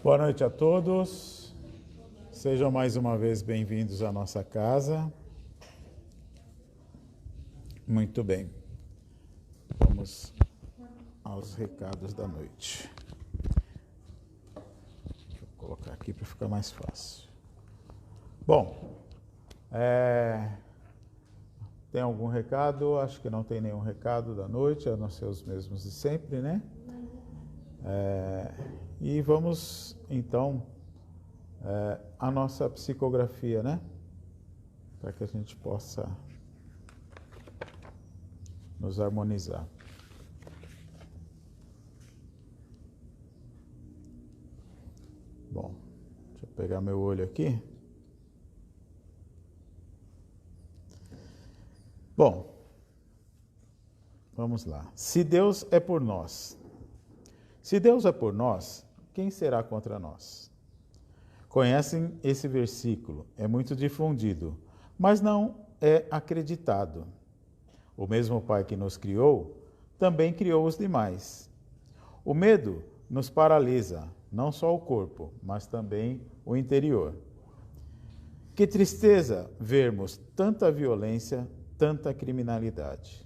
Boa noite a todos. Sejam mais uma vez bem-vindos à nossa casa. Muito bem. Vamos aos recados da noite. Vou colocar aqui para ficar mais fácil. Bom, tem algum recado? Acho que não tem nenhum recado da noite, a não ser os mesmos de sempre, né? E vamos, então, à nossa psicografia, né? Para que a gente possa nos harmonizar. Bom, deixa eu pegar meu olho aqui. Bom, vamos lá. Se Deus é por nós, quem será contra nós? Conhecem esse versículo, é muito difundido, mas não é acreditado. O mesmo Pai que nos criou, também criou os demais. O medo nos paralisa, não só o corpo, mas também o interior. Que tristeza vermos tanta violência, tanta criminalidade.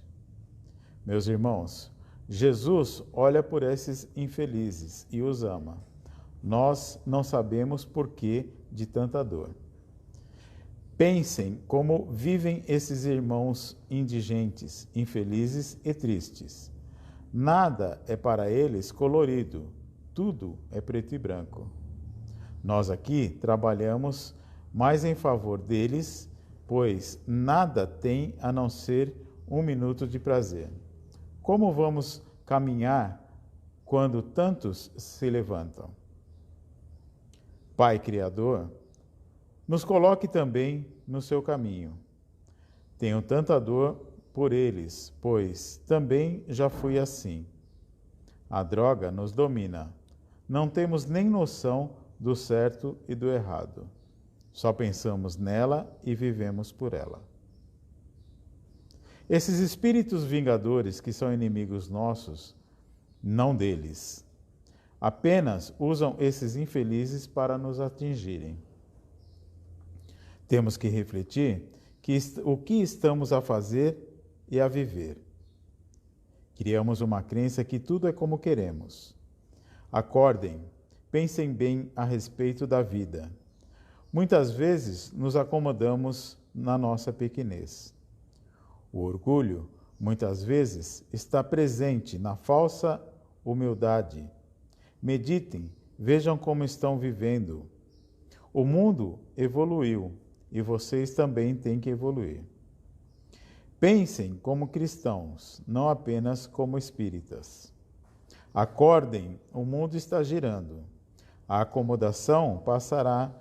Meus irmãos, Jesus olha por esses infelizes e os ama. Nós não sabemos porquê de tanta dor. Pensem como vivem esses irmãos indigentes, infelizes e tristes. Nada é para eles colorido, tudo é preto e branco. Nós aqui trabalhamos mais em favor deles, pois nada tem a não ser um minuto de prazer. Como vamos caminhar quando tantos se levantam? Pai Criador, nos coloque também no seu caminho. Tenho tanta dor por eles, pois também já fui assim. A droga nos domina. Não temos nem noção do certo e do errado. Só pensamos nela e vivemos por ela. Esses espíritos vingadores que são inimigos nossos, não deles. Apenas usam esses infelizes para nos atingirem. Temos que refletir o que estamos a fazer e a viver. Criamos uma crença que tudo é como queremos. Acordem, pensem bem a respeito da vida. Muitas vezes nos acomodamos na nossa pequenez. O orgulho, muitas vezes, está presente na falsa humildade. Meditem, vejam como estão vivendo. O mundo evoluiu e vocês também têm que evoluir. Pensem como cristãos, não apenas como espíritas. Acordem, o mundo está girando. A acomodação passará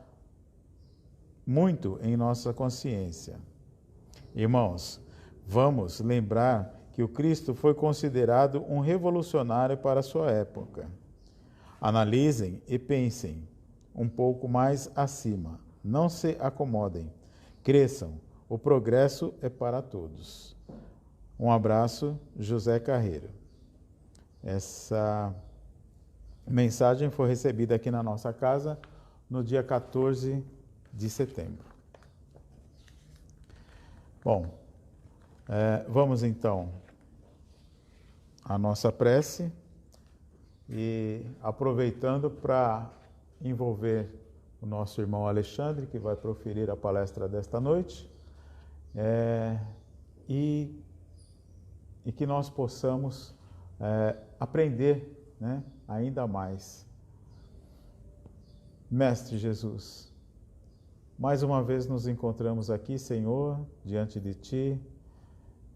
muito em nossa consciência. Irmãos, vamos lembrar que o Cristo foi considerado um revolucionário para a sua época. Analisem e pensem um pouco mais acima. Não se acomodem. Cresçam. O progresso é para todos. Um abraço, José Carreiro. Essa mensagem foi recebida aqui na nossa casa no dia 14 de setembro. Bom, vamos então à nossa prece. E aproveitando para envolver o nosso irmão Alexandre, que vai proferir a palestra desta noite, e que nós possamos aprender, né, ainda mais. Mestre Jesus, mais uma vez nos encontramos aqui, Senhor, diante de Ti,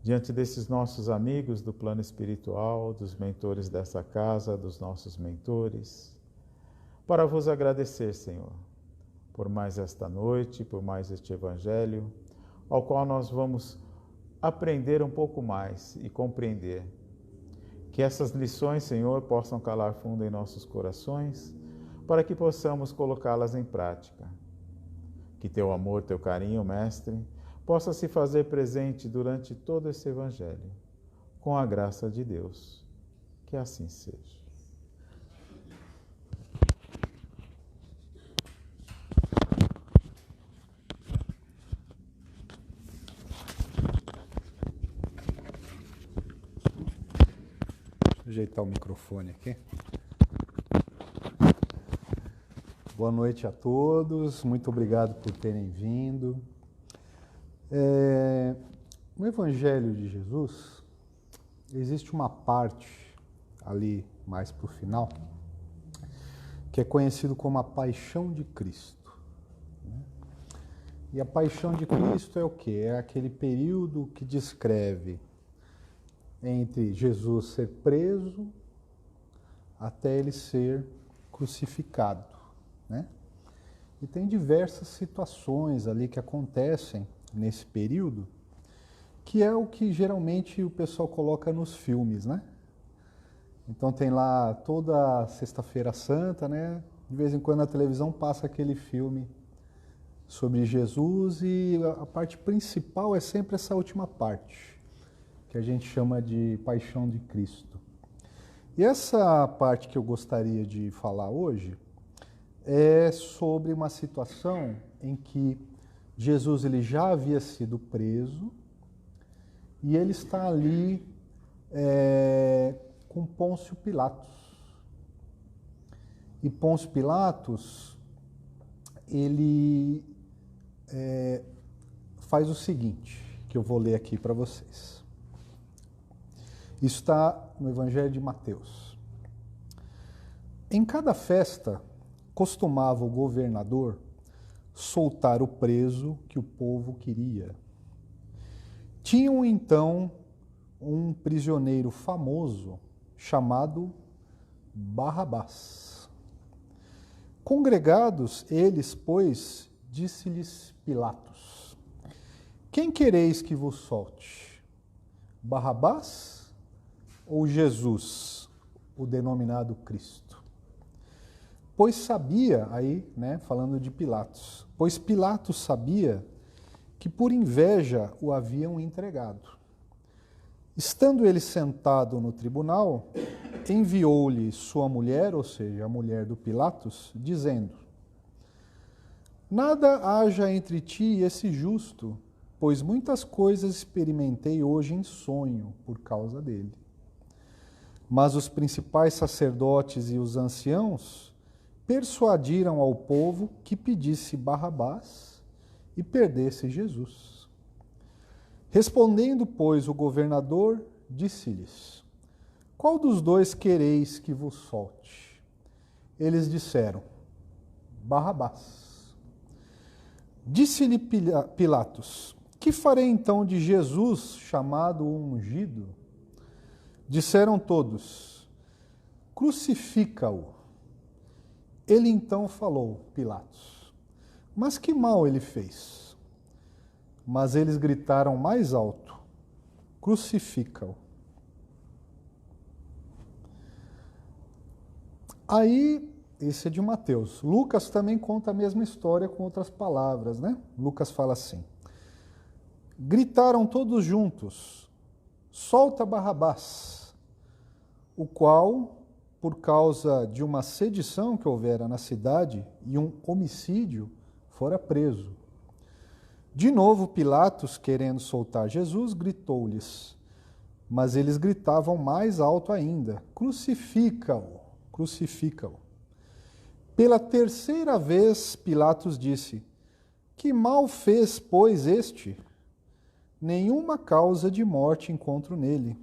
diante desses nossos amigos do plano espiritual, dos mentores dessa casa, dos nossos mentores, para vos agradecer, Senhor, por mais esta noite, por mais este evangelho, ao qual nós vamos aprender um pouco mais e compreender. Que essas lições, Senhor, possam calar fundo em nossos corações, para que possamos colocá-las em prática. Que teu amor, teu carinho, Mestre, possa se fazer presente durante todo esse evangelho, com a graça de Deus. Que assim seja. Ajeitar o microfone aqui. Boa noite a todos, muito obrigado por terem vindo. No Evangelho de Jesus, existe uma parte ali mais para o final, que é conhecido como a Paixão de Cristo. E a Paixão de Cristo é o quê? É aquele período que descreve entre Jesus ser preso até ele ser crucificado, né? E tem diversas situações ali que acontecem nesse período, que é o que geralmente o pessoal coloca nos filmes, né? Então tem lá toda Sexta-feira Santa, né? De vez em quando na televisão passa aquele filme sobre Jesus e a parte principal é sempre essa última parte, que a gente chama de Paixão de Cristo. E essa parte que eu gostaria de falar hoje é sobre uma situação em que Jesus ele já havia sido preso e ele está ali com Pôncio Pilatos. E Pôncio Pilatos, ele faz o seguinte, que eu vou ler aqui para vocês. Isso está no Evangelho de Mateus. Em cada festa, costumava o governador soltar o preso que o povo queria. Tinham então um prisioneiro famoso chamado Barrabás. Congregados eles, pois, disse-lhes Pilatos: quem quereis que vos solte? Barrabás ou Jesus, o denominado Cristo? Pois sabia, aí, né, falando de Pilatos, pois Pilatos sabia que por inveja o haviam entregado. Estando ele sentado no tribunal, enviou-lhe sua mulher, ou seja, a mulher do Pilatos, dizendo: nada haja entre ti e esse justo, pois muitas coisas experimentei hoje em sonho por causa dele. Mas os principais sacerdotes e os anciãos persuadiram ao povo que pedisse Barrabás e perdesse Jesus. Respondendo, pois, o governador, disse-lhes: qual dos dois quereis que vos solte? Eles disseram: Barrabás. Disse-lhe Pilatos: que farei então de Jesus, chamado o ungido? Disseram todos: crucifica-o. Ele então falou, Pilatos: mas que mal ele fez? Mas eles gritaram mais alto: crucifica-o. Aí, esse é de Mateus. Lucas também conta a mesma história com outras palavras, né? Lucas fala assim: gritaram todos juntos: solta Barrabás, o qual, por causa de uma sedição que houvera na cidade e um homicídio, fora preso. De novo, Pilatos, querendo soltar Jesus, gritou-lhes, mas eles gritavam mais alto ainda: crucifica-o, crucifica-o. Pela terceira vez, Pilatos disse: que mal fez, pois, este? Nenhuma causa de morte encontro nele.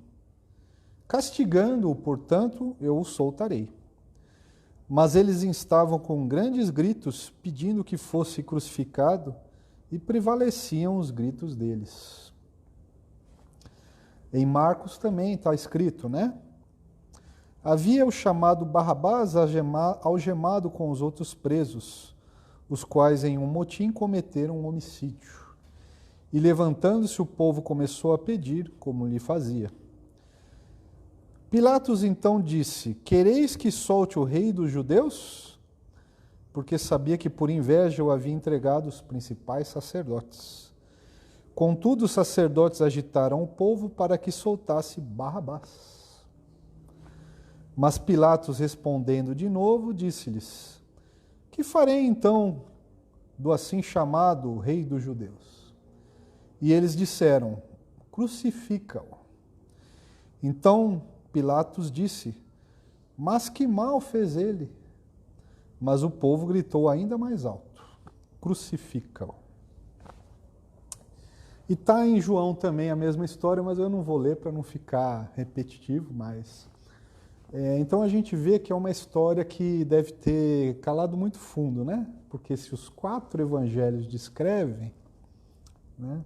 Castigando-o, portanto, eu o soltarei. Mas eles estavam com grandes gritos, pedindo que fosse crucificado, e prevaleciam os gritos deles. Em Marcos também está escrito, né? Havia o chamado Barrabás algemado com os outros presos, os quais em um motim cometeram um homicídio. E levantando-se o povo começou a pedir, como lhe fazia. Pilatos então disse: quereis que solte o rei dos judeus? Porque sabia que por inveja o havia entregado os principais sacerdotes. Contudo, os sacerdotes agitaram o povo para que soltasse Barrabás. Mas Pilatos, respondendo de novo, disse-lhes: que farei então do assim chamado rei dos judeus? E eles disseram: crucifica-o. Então Pilatos disse: mas que mal fez ele? Mas o povo gritou ainda mais alto: crucifica-o. E está em João também a mesma história, mas eu não vou ler para não ficar repetitivo, mas... então a gente vê que é uma história que deve ter calado muito fundo, né? Porque se os 4 evangelhos descrevem, né?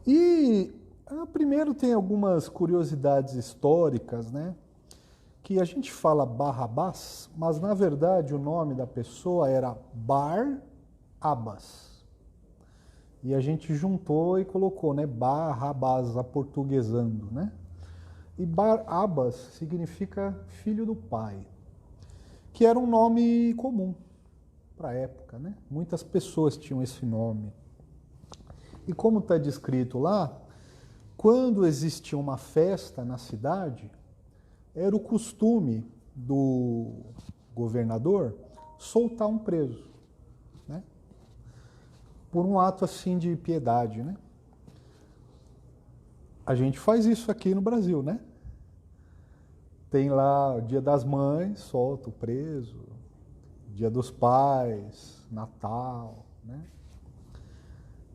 E primeiro tem algumas curiosidades históricas, né? Que a gente fala Barrabás, mas na verdade o nome da pessoa era Bar-Abas. E a gente juntou e colocou, né? Barrabás, aportuguesando, né? E Bar-Abas significa filho do pai, que era um nome comum para a época, né? Muitas pessoas tinham esse nome. E como está descrito lá, quando existia uma festa na cidade, era o costume do governador soltar um preso, né? Por um ato assim de piedade, né? A gente faz isso aqui no Brasil, né? Tem lá o Dia das Mães, solta o preso, Dia dos Pais, Natal, né?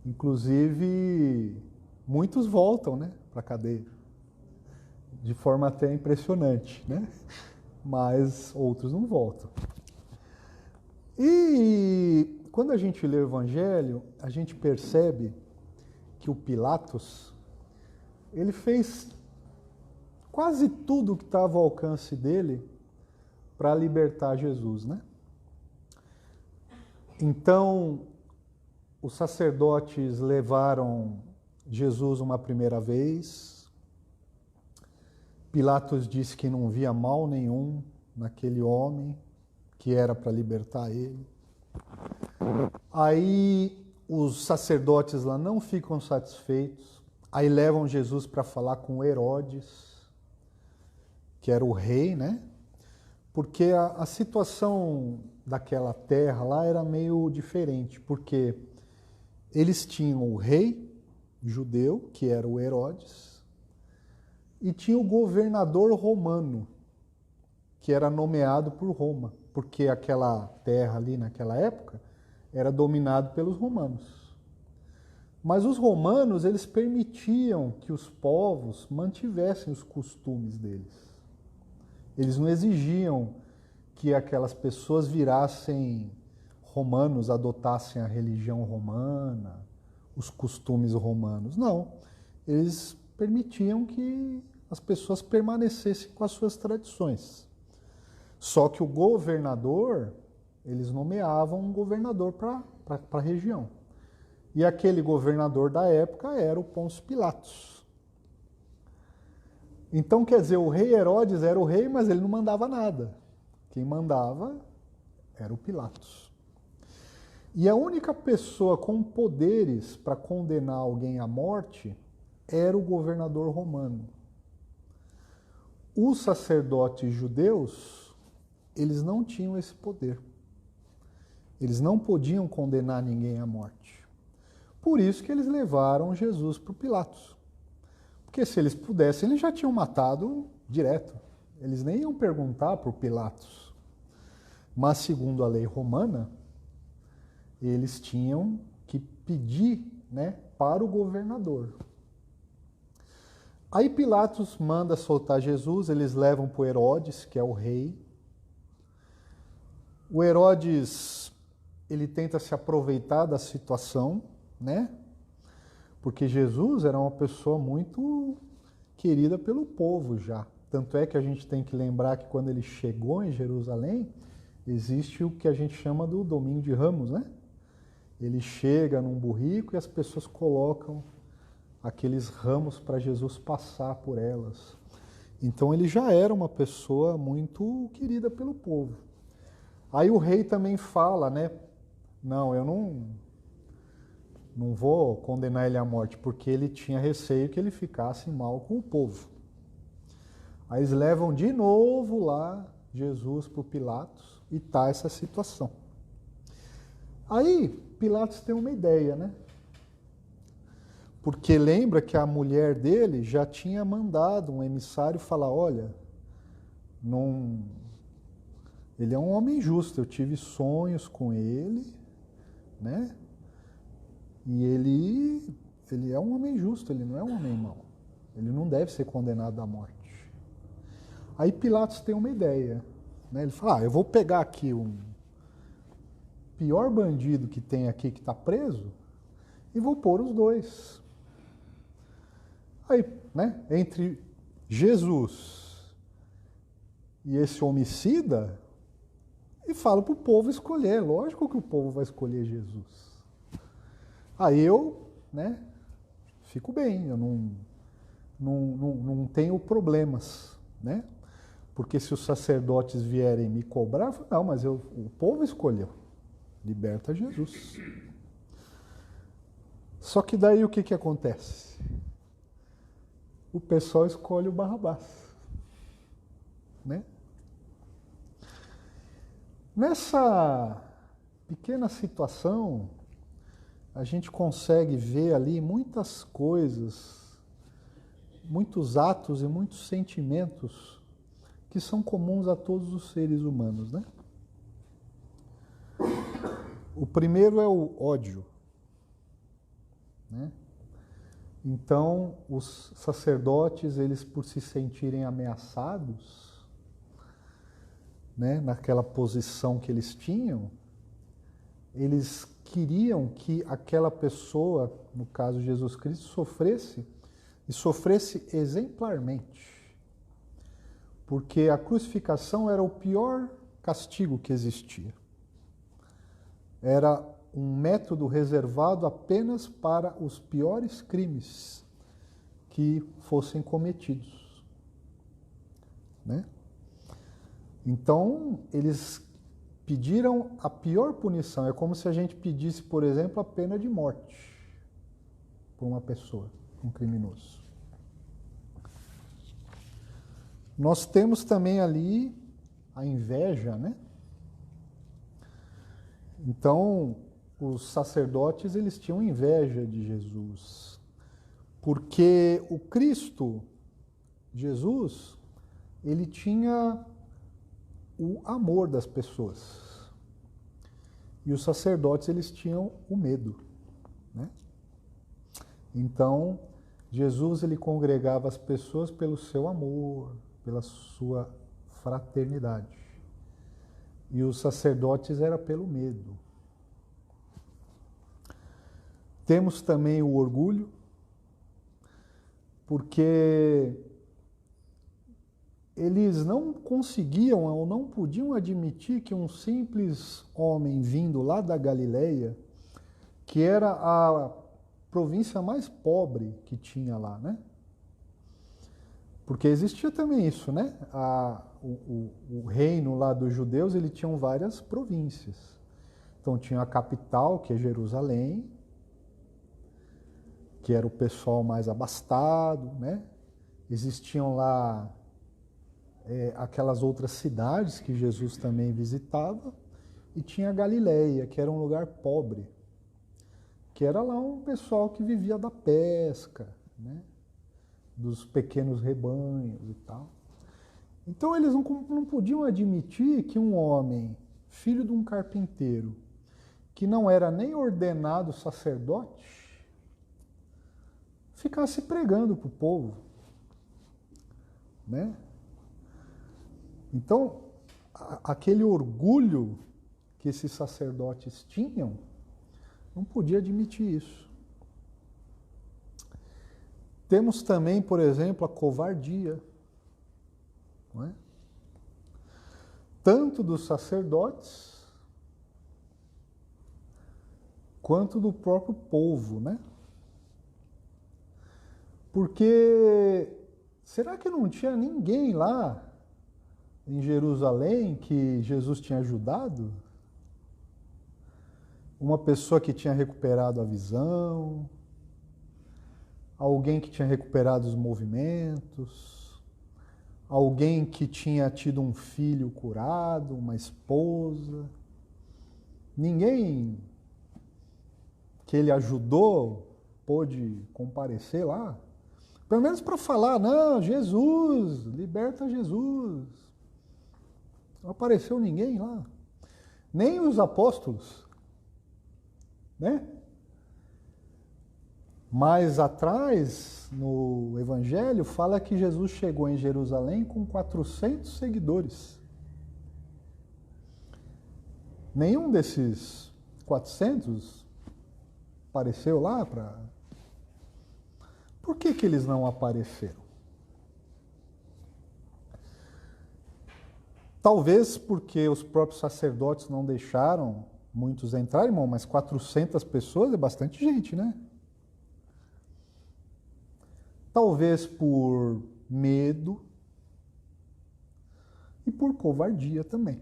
Inclusive, muitos voltam, né, para a cadeia, de forma até impressionante, né? Mas outros não voltam. E quando a gente lê o Evangelho, a gente percebe que o Pilatos, ele fez quase tudo que estava ao alcance dele para libertar Jesus, né? Então, os sacerdotes levaram Jesus uma primeira vez. Pilatos disse que não via mal nenhum naquele homem, que era para libertar ele. Aí os sacerdotes lá não ficam satisfeitos, aí levam Jesus para falar com Herodes, que era o rei, né? Porque a situação daquela terra lá era meio diferente, porque eles tinham o rei judeu, que era o Herodes, e tinha o governador romano, que era nomeado por Roma, porque aquela terra ali naquela época era dominada pelos romanos. Mas os romanos, eles permitiam que os povos mantivessem os costumes deles. Eles não exigiam que aquelas pessoas virassem romanos, adotassem a religião romana, os costumes romanos. Não, eles permitiam que as pessoas permanecessem com as suas tradições. Só que o governador, eles nomeavam um governador para a região. E aquele governador da época era o Pôncio Pilatos. Então, quer dizer, o rei Herodes era o rei, mas ele não mandava nada. Quem mandava era o Pilatos. E a única pessoa com poderes para condenar alguém à morte era o governador romano. Os sacerdotes judeus, eles não tinham esse poder. Eles não podiam condenar ninguém à morte. Por isso que eles levaram Jesus para o Pilatos. Porque se eles pudessem, eles já tinham matado direto. Eles nem iam perguntar por Pilatos. Mas, segundo a lei romana, eles tinham que pedir, né, para o governador. Aí Pilatos manda soltar Jesus, eles levam para o Herodes, que é o rei. O Herodes, ele tenta se aproveitar da situação, né? Porque Jesus era uma pessoa muito querida pelo povo já. Tanto é que a gente tem que lembrar que quando ele chegou em Jerusalém, existe o que a gente chama do Domingo de Ramos, né? Ele chega num burrico e as pessoas colocam aqueles ramos para Jesus passar por elas. Então ele já era uma pessoa muito querida pelo povo. Aí o rei também fala, né? Não, eu não vou condenar ele à morte, porque ele tinha receio que ele ficasse mal com o povo. Aí eles levam de novo lá Jesus para o Pilatos e tá essa situação. Aí Pilatos tem uma ideia, né? Porque lembra que a mulher dele já tinha mandado um emissário falar, olha, não... ele é um homem justo, eu tive sonhos com ele, né? E ele é um homem justo, ele não é um homem mau. Ele não deve ser condenado à morte. Aí Pilatos tem uma ideia, né? Ele fala, eu vou pegar aqui o pior bandido que tem aqui, que está preso, e vou pôr os dois. Aí, né, entre Jesus e esse homicida, e falo para o povo escolher. Lógico que o povo vai escolher Jesus. Aí eu, né, fico bem, eu não tenho problemas, né? Porque se os sacerdotes vierem me cobrar, eu falo, não, mas o povo escolheu. Liberta Jesus. Só que daí o que acontece? O pessoal escolhe o Barrabás, né? Nessa pequena situação, a gente consegue ver ali muitas coisas, muitos atos e muitos sentimentos que são comuns a todos os seres humanos, né? O primeiro é o ódio, né? Então, os sacerdotes, eles por se sentirem ameaçados, né, naquela posição que eles tinham, eles queriam que aquela pessoa, no caso Jesus Cristo, sofresse, e sofresse exemplarmente. Porque a crucificação era o pior castigo que existia. Era um método reservado apenas para os piores crimes que fossem cometidos, né? Então, eles pediram a pior punição. É como se a gente pedisse, por exemplo, a pena de morte por uma pessoa, um criminoso. Nós temos também ali a inveja, né? Então, os sacerdotes, eles tinham inveja de Jesus, porque o Cristo, Jesus, ele tinha o amor das pessoas. E os sacerdotes, eles tinham o medo, né? Então, Jesus, ele congregava as pessoas pelo seu amor, pela sua fraternidade. E os sacerdotes era pelo medo. Temos também o orgulho, porque eles não conseguiam ou não podiam admitir que um simples homem vindo lá da Galileia, que era a província mais pobre que tinha lá, né? Porque existia também isso, né? O reino lá dos judeus, ele tinha várias províncias. Então tinha a capital, que é Jerusalém, que era o pessoal mais abastado, né? Existiam lá aquelas outras cidades que Jesus também visitava, e tinha a Galileia, que era um lugar pobre, que era lá um pessoal que vivia da pesca, né? Dos pequenos rebanhos e tal. Então eles não podiam admitir que um homem, filho de um carpinteiro, que não era nem ordenado sacerdote, ficasse pregando para o povo, né? Então, aquele orgulho que esses sacerdotes tinham, não podia admitir isso. Temos também, por exemplo, a covardia, não é? Tanto dos sacerdotes quanto do próprio povo, né? Porque será que não tinha ninguém lá em Jerusalém que Jesus tinha ajudado? Uma pessoa que tinha recuperado a visão, alguém que tinha recuperado os movimentos, alguém que tinha tido um filho curado, uma esposa. Ninguém que ele ajudou pôde comparecer lá, pelo menos para falar, não, Jesus, liberta Jesus. Não apareceu ninguém lá. Nem os apóstolos, né? Mais atrás, no Evangelho, fala que Jesus chegou em Jerusalém com 400 seguidores. Nenhum desses 400 apareceu lá para... Por que que eles não apareceram? Talvez porque os próprios sacerdotes não deixaram muitos entrar, irmão, mas 400 pessoas é bastante gente, né? Talvez por medo e por covardia também.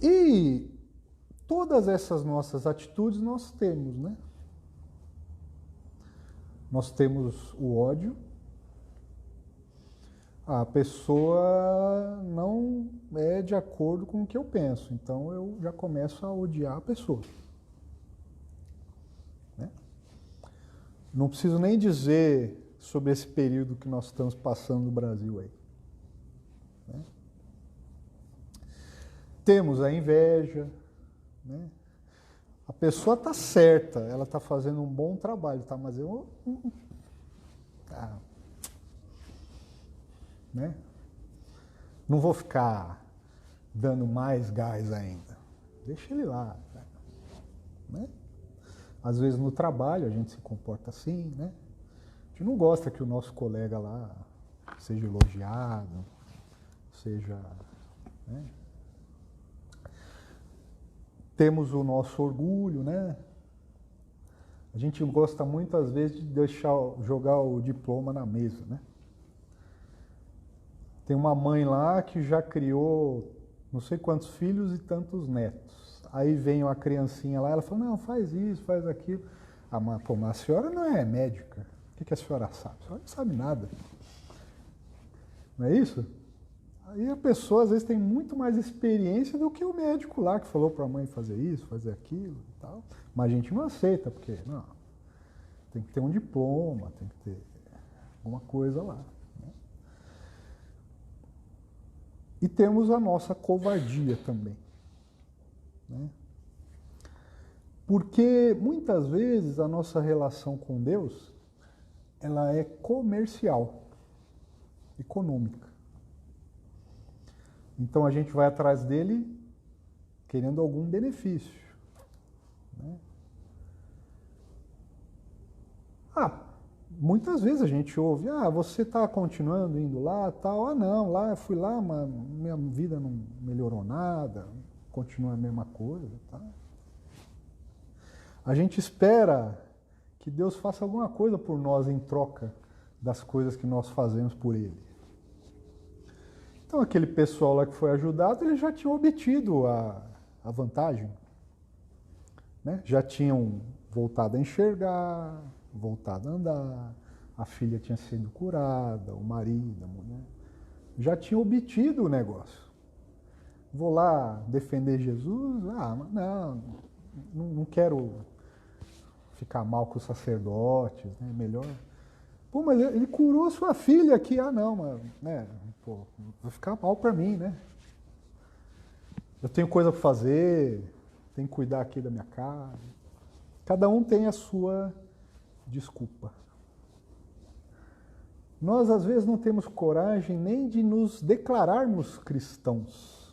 E todas essas nossas atitudes nós temos, né? Nós temos o ódio. A pessoa não é de acordo com o que eu penso, então eu já começo a odiar a pessoa. Né? Não preciso nem dizer sobre esse período que nós estamos passando no Brasil aí. Né? Temos a inveja, né? A pessoa está certa, ela está fazendo um bom trabalho, tá? Mas eu... né? Não vou ficar dando mais gás ainda. Deixa ele lá. Né? Às vezes no trabalho a gente se comporta assim, né? A gente não gosta que o nosso colega lá seja elogiado, seja... Né? Temos o nosso orgulho, né? A gente gosta muito, às vezes, de jogar o diploma na mesa, né? Tem uma mãe lá que já criou não sei quantos filhos e tantos netos. Aí vem uma criancinha lá, ela fala, não, faz isso, faz aquilo. Ah, mas a senhora não é médica. O que a senhora sabe? A senhora não sabe nada. Não é isso? Aí a pessoa, às vezes, tem muito mais experiência do que o médico lá, que falou para a mãe fazer isso, fazer aquilo e tal. Mas a gente não aceita, porque, não, tem que ter um diploma, tem que ter alguma coisa lá. Né? E temos a nossa covardia também. Né? Porque, muitas vezes, a nossa relação com Deus, ela é comercial, econômica. Então a gente vai atrás dele querendo algum benefício. Né? Muitas vezes a gente ouve, você está continuando indo lá, tal, não, lá eu fui lá, mas minha vida não melhorou nada, continua a mesma coisa. Tá? A gente espera que Deus faça alguma coisa por nós em troca das coisas que nós fazemos por Ele. Então, aquele pessoal lá que foi ajudado, eles já tinham obtido a vantagem. Né? Já tinham voltado a enxergar, voltado a andar, a filha tinha sido curada, o marido, a mulher. Já tinham obtido o negócio. Vou lá defender Jesus? Mas não quero ficar mal com os sacerdotes, né? Melhor... Pô, mas ele curou sua filha aqui. Não, mas, né, pô, vai ficar mal para mim, né? Eu tenho coisa para fazer, tenho que cuidar aqui da minha casa. Cada um tem a sua desculpa. Nós, às vezes, não temos coragem nem de nos declararmos cristãos.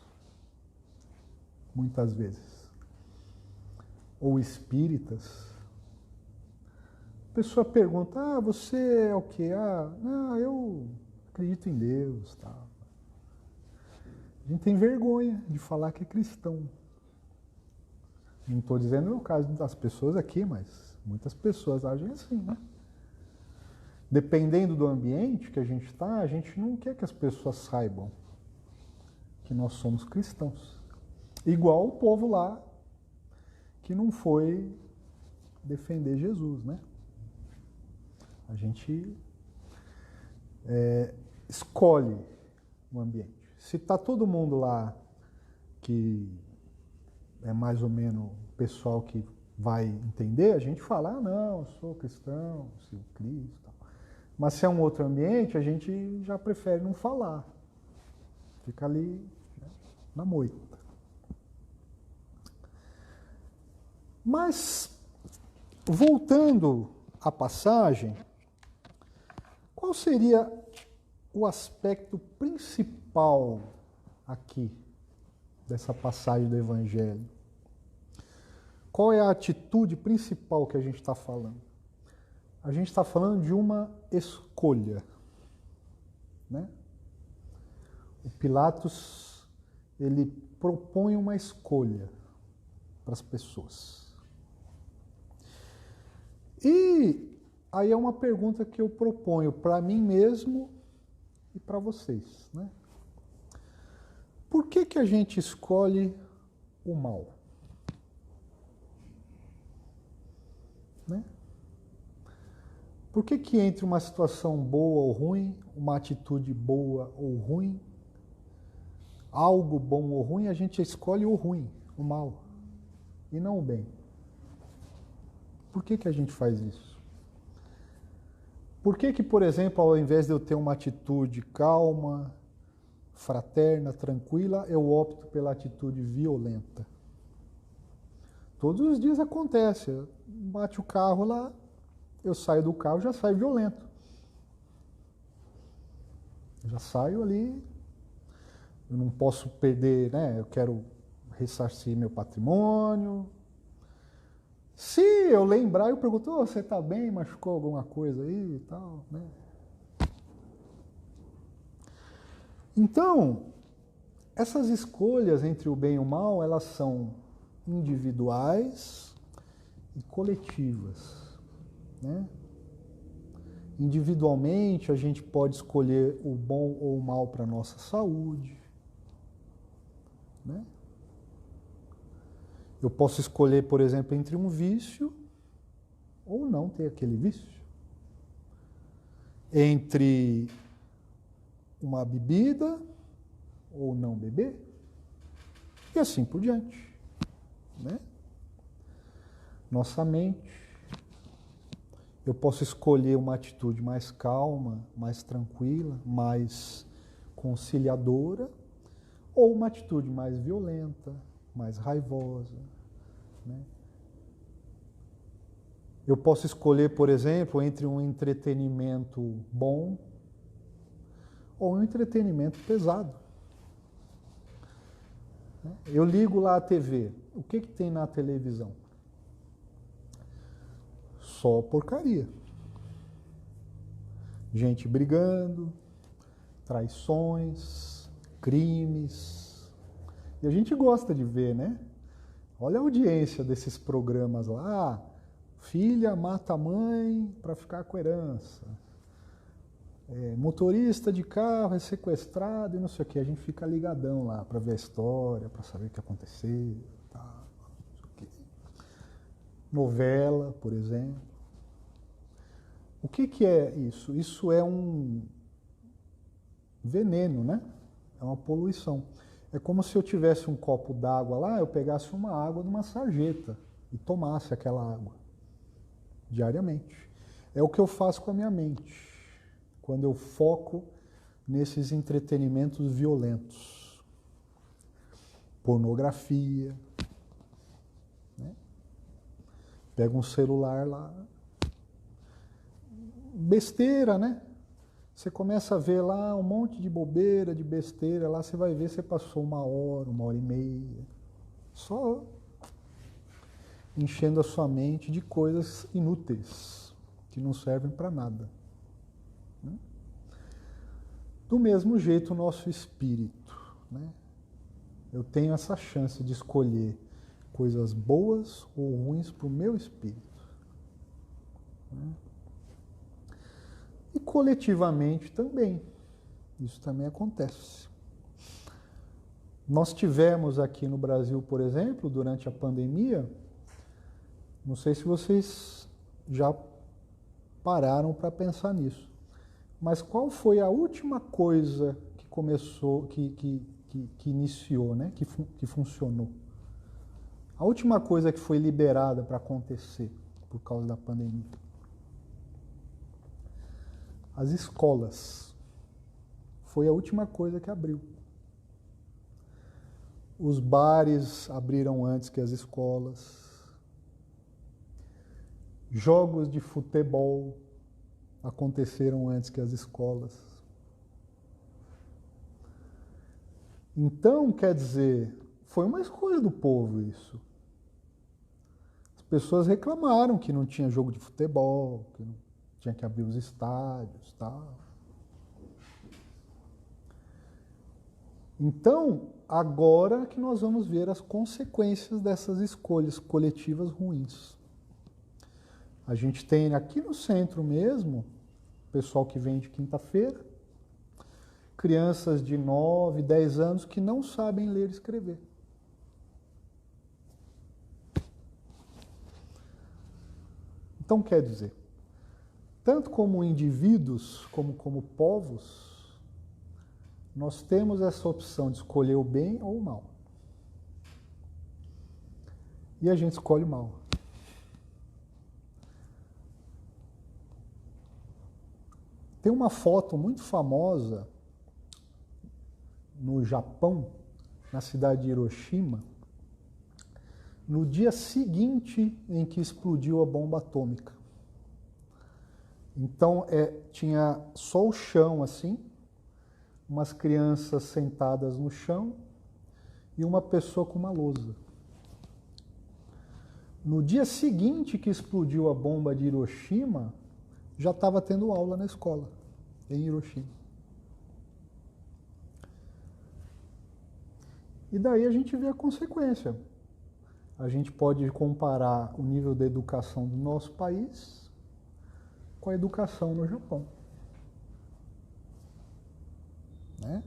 Muitas vezes. Ou espíritas. A pessoa pergunta, você é o quê? Não, eu acredito em Deus. Tá. A gente tem vergonha de falar que é cristão. Não estou dizendo no caso das pessoas aqui, mas muitas pessoas agem assim, né? Dependendo do ambiente que a gente está, a gente não quer que as pessoas saibam que nós somos cristãos. Igual o povo lá que não foi defender Jesus, né? A gente escolhe o ambiente. Se está todo mundo lá que é mais ou menos o pessoal que vai entender, a gente fala, ah, não, eu sou cristão, sigo Cristo. Mas se é um outro ambiente, a gente já prefere não falar. Fica ali, né, na moita. Mas, voltando à passagem, qual seria o aspecto principal aqui dessa passagem do Evangelho? Qual é a atitude principal que a gente está falando? A gente está falando de uma escolha, né? O Pilatos, ele propõe uma escolha para as pessoas. E aí é uma pergunta que eu proponho para mim mesmo e para vocês, né? Por que a gente escolhe o mal? Né? Por que entre uma situação boa ou ruim, uma atitude boa ou ruim, algo bom ou ruim, a gente escolhe o ruim, o mal, e não o bem? Por que a gente faz isso? Por que, por exemplo, ao invés de eu ter uma atitude calma, fraterna, tranquila, eu opto pela atitude violenta? Todos os dias acontece, bate o carro lá, eu saio do carro, já saio violento. Já saio ali, eu não posso perder, né? Eu quero ressarcir meu patrimônio. Se eu lembrar, eu pergunto, oh, você está bem? Machucou alguma coisa aí e tal, né? Então, essas escolhas entre o bem e o mal, elas são individuais e coletivas, né? Individualmente, a gente pode escolher o bom ou o mal para a nossa saúde, né? Eu posso escolher, por exemplo, entre um vício ou não ter aquele vício. Entre uma bebida ou não beber. E assim por diante, né? Nossa mente. Eu posso escolher uma atitude mais calma, mais tranquila, mais conciliadora, ou uma atitude mais violenta, mais raivosa, né? Eu posso escolher, por exemplo, entre um entretenimento bom ou um entretenimento pesado. Eu ligo lá a TV. O que tem na televisão? Só porcaria. Gente brigando, traições, crimes. E a gente gosta de ver, né? Olha a audiência desses programas lá. Filha mata a mãe para ficar com a herança. Motorista de carro é sequestrado e não sei o que. A gente fica ligadão lá para ver a história, para saber o que aconteceu. Tá, não sei o quê. Novela, por exemplo. O que é isso? Isso é um veneno, né? É uma poluição. É como se eu tivesse um copo d'água lá, eu pegasse uma água de uma sarjeta e tomasse aquela água diariamente. É o que eu faço com a minha mente, quando eu foco nesses entretenimentos violentos. Pornografia, né? Pega um celular lá, besteira, né? Você começa a ver lá um monte de bobeira, de besteira, lá você vai ver, você passou 1 hora e meia, só enchendo a sua mente de coisas inúteis, que não servem para nada. Do mesmo jeito, o nosso espírito, né? Eu tenho essa chance de escolher coisas boas ou ruins para o meu espírito, né? E coletivamente também. Isso também acontece. Nós tivemos aqui no Brasil, por exemplo, durante a pandemia, não sei se vocês já pararam para pensar nisso, mas qual foi a última coisa que começou, que iniciou, né? que funcionou? A última coisa que foi liberada para acontecer por causa da pandemia. As escolas. Foi a última coisa que abriu. Os bares abriram antes que as escolas. Jogos de futebol aconteceram antes que as escolas. Então, quer dizer, foi uma escolha do povo isso. As pessoas reclamaram que não tinha jogo de futebol, que não tinha que abrir os estádios, tal. Então, agora que nós vamos ver as consequências dessas escolhas coletivas ruins. A gente tem aqui no centro mesmo, o pessoal que vem de quinta-feira, crianças de 9, 10 anos que não sabem ler e escrever. Então, quer dizer, tanto como indivíduos, como povos, nós temos essa opção de escolher o bem ou o mal. E a gente escolhe o mal. Tem uma foto muito famosa no Japão, na cidade de Hiroshima, no dia seguinte em que explodiu a bomba atômica. Então, tinha só o chão assim, umas crianças sentadas no chão e uma pessoa com uma lousa. No dia seguinte que explodiu a bomba de Hiroshima, já estava tendo aula na escola, em Hiroshima. E daí a gente vê a consequência. A gente pode comparar o nível da educação do nosso país com a educação no Japão. Né?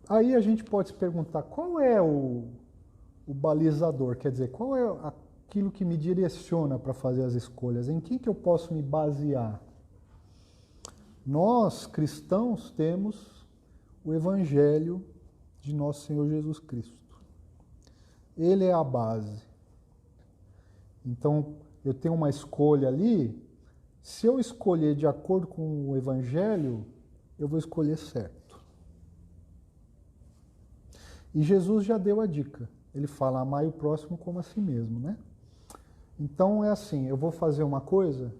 Aí a gente pode se perguntar qual é o balizador, quer dizer, qual é aquilo que me direciona para fazer as escolhas, em que eu posso me basear? Nós, cristãos, temos o Evangelho de nosso Senhor Jesus Cristo. Ele é a base. Então, eu tenho uma escolha ali, se eu escolher de acordo com o Evangelho, eu vou escolher certo. E Jesus já deu a dica. Ele fala, amai o próximo como a si mesmo, né? Então é assim, eu vou fazer uma coisa,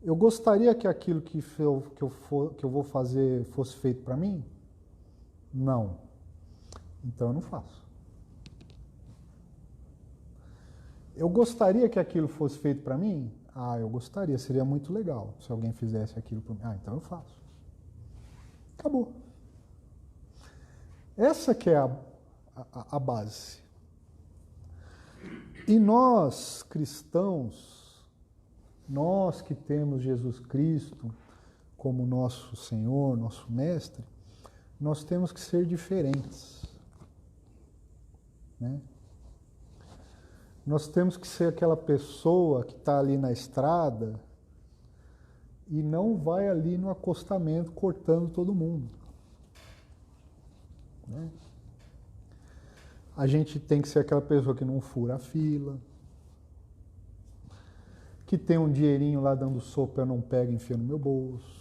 eu gostaria que aquilo que eu vou fazer fosse feito para mim? Não. Então eu não faço. Eu gostaria que aquilo fosse feito para mim? Ah, eu gostaria, seria muito legal se alguém fizesse aquilo para mim. Ah, então eu faço. Acabou. Essa que é a base. E nós, cristãos, nós que temos Jesus Cristo como nosso Senhor, nosso Mestre, nós temos que ser diferentes. Né? Nós temos que ser aquela pessoa que está ali na estrada e não vai ali no acostamento cortando todo mundo. Né? A gente tem que ser aquela pessoa que não fura a fila, que tem um dinheirinho lá dando sopa, eu não pego e enfio no meu bolso.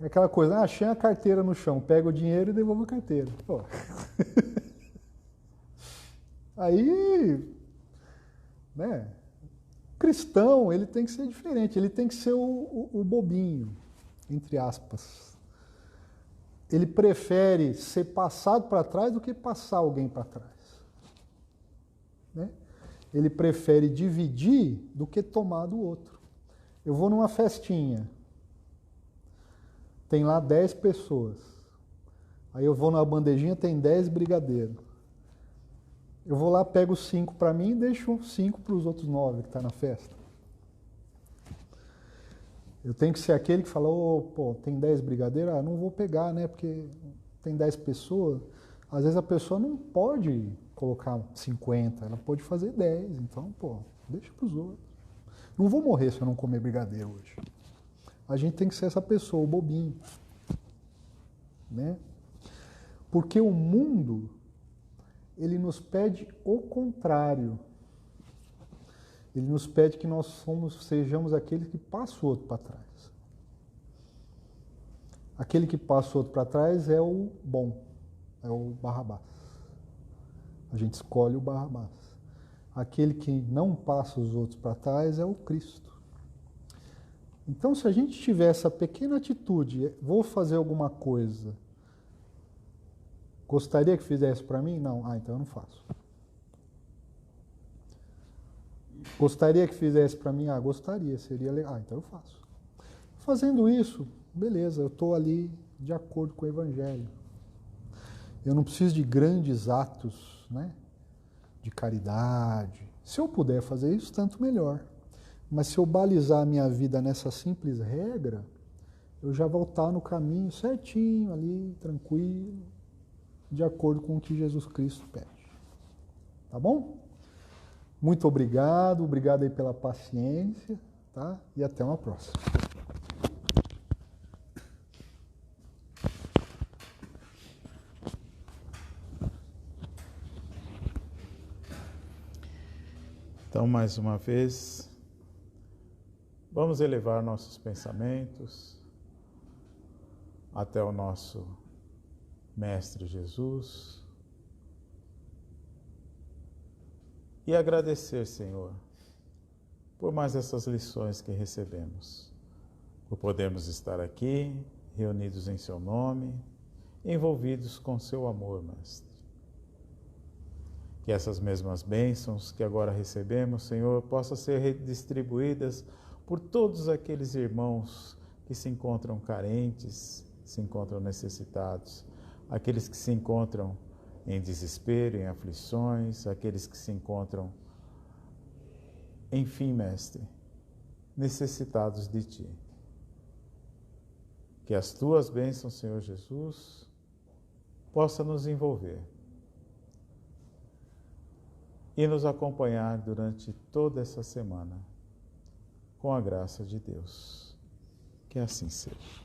É aquela coisa, achei a carteira no chão, pego o dinheiro e devolvo a carteira. Pô. Aí, né, o cristão, ele tem que ser diferente, ele tem que ser o bobinho, entre aspas. Ele prefere ser passado para trás do que passar alguém para trás. Né? Ele prefere dividir do que tomar do outro. Eu vou numa festinha, tem lá 10 pessoas. Aí eu vou numa bandejinha, tem 10 brigadeiros. Eu vou lá, pego 5 para mim e deixo 5 para os outros 9 que estão na festa. Eu tenho que ser aquele que fala, pô, tem 10 brigadeiros? Ah, não vou pegar, né? Porque tem 10 pessoas. Às vezes a pessoa não pode colocar 50, ela pode fazer 10. Então, pô, deixa para os outros. Não vou morrer se eu não comer brigadeiro hoje. A gente tem que ser essa pessoa, o bobinho. Né? Porque o mundo, ele nos pede o contrário. Ele nos pede que nós sejamos aqueles que passam o outro para trás. Aquele que passa o outro para trás é o bom, é o Barrabás. A gente escolhe o Barrabás. Aquele que não passa os outros para trás é o Cristo. Então, se a gente tiver essa pequena atitude, vou fazer alguma coisa, gostaria que fizesse para mim? Não. Então eu não faço. Gostaria que fizesse para mim? Gostaria, seria legal. Então eu faço. Fazendo isso, beleza, eu estou ali de acordo com o Evangelho. Eu não preciso de grandes atos, né, de caridade. Se eu puder fazer isso, tanto melhor. Mas se eu balizar a minha vida nessa simples regra, eu já vou estar no caminho certinho ali, tranquilo, de acordo com o que Jesus Cristo pede. Tá bom? Muito obrigado aí pela paciência, tá? E até uma próxima. Então, mais uma vez, vamos elevar nossos pensamentos até o nosso Mestre Jesus e agradecer, Senhor, por mais essas lições que recebemos, por podermos estar aqui, reunidos em Seu nome, envolvidos com Seu amor, Mestre. Que essas mesmas bênçãos que agora recebemos, Senhor, possam ser redistribuídas por todos aqueles irmãos que se encontram carentes, se encontram necessitados, aqueles que se encontram em desespero, em aflições, aqueles que se encontram, enfim, Mestre, necessitados de Ti. Que as Tuas bênçãos, Senhor Jesus, possam nos envolver e nos acompanhar durante toda essa semana, com a graça de Deus. Que assim seja.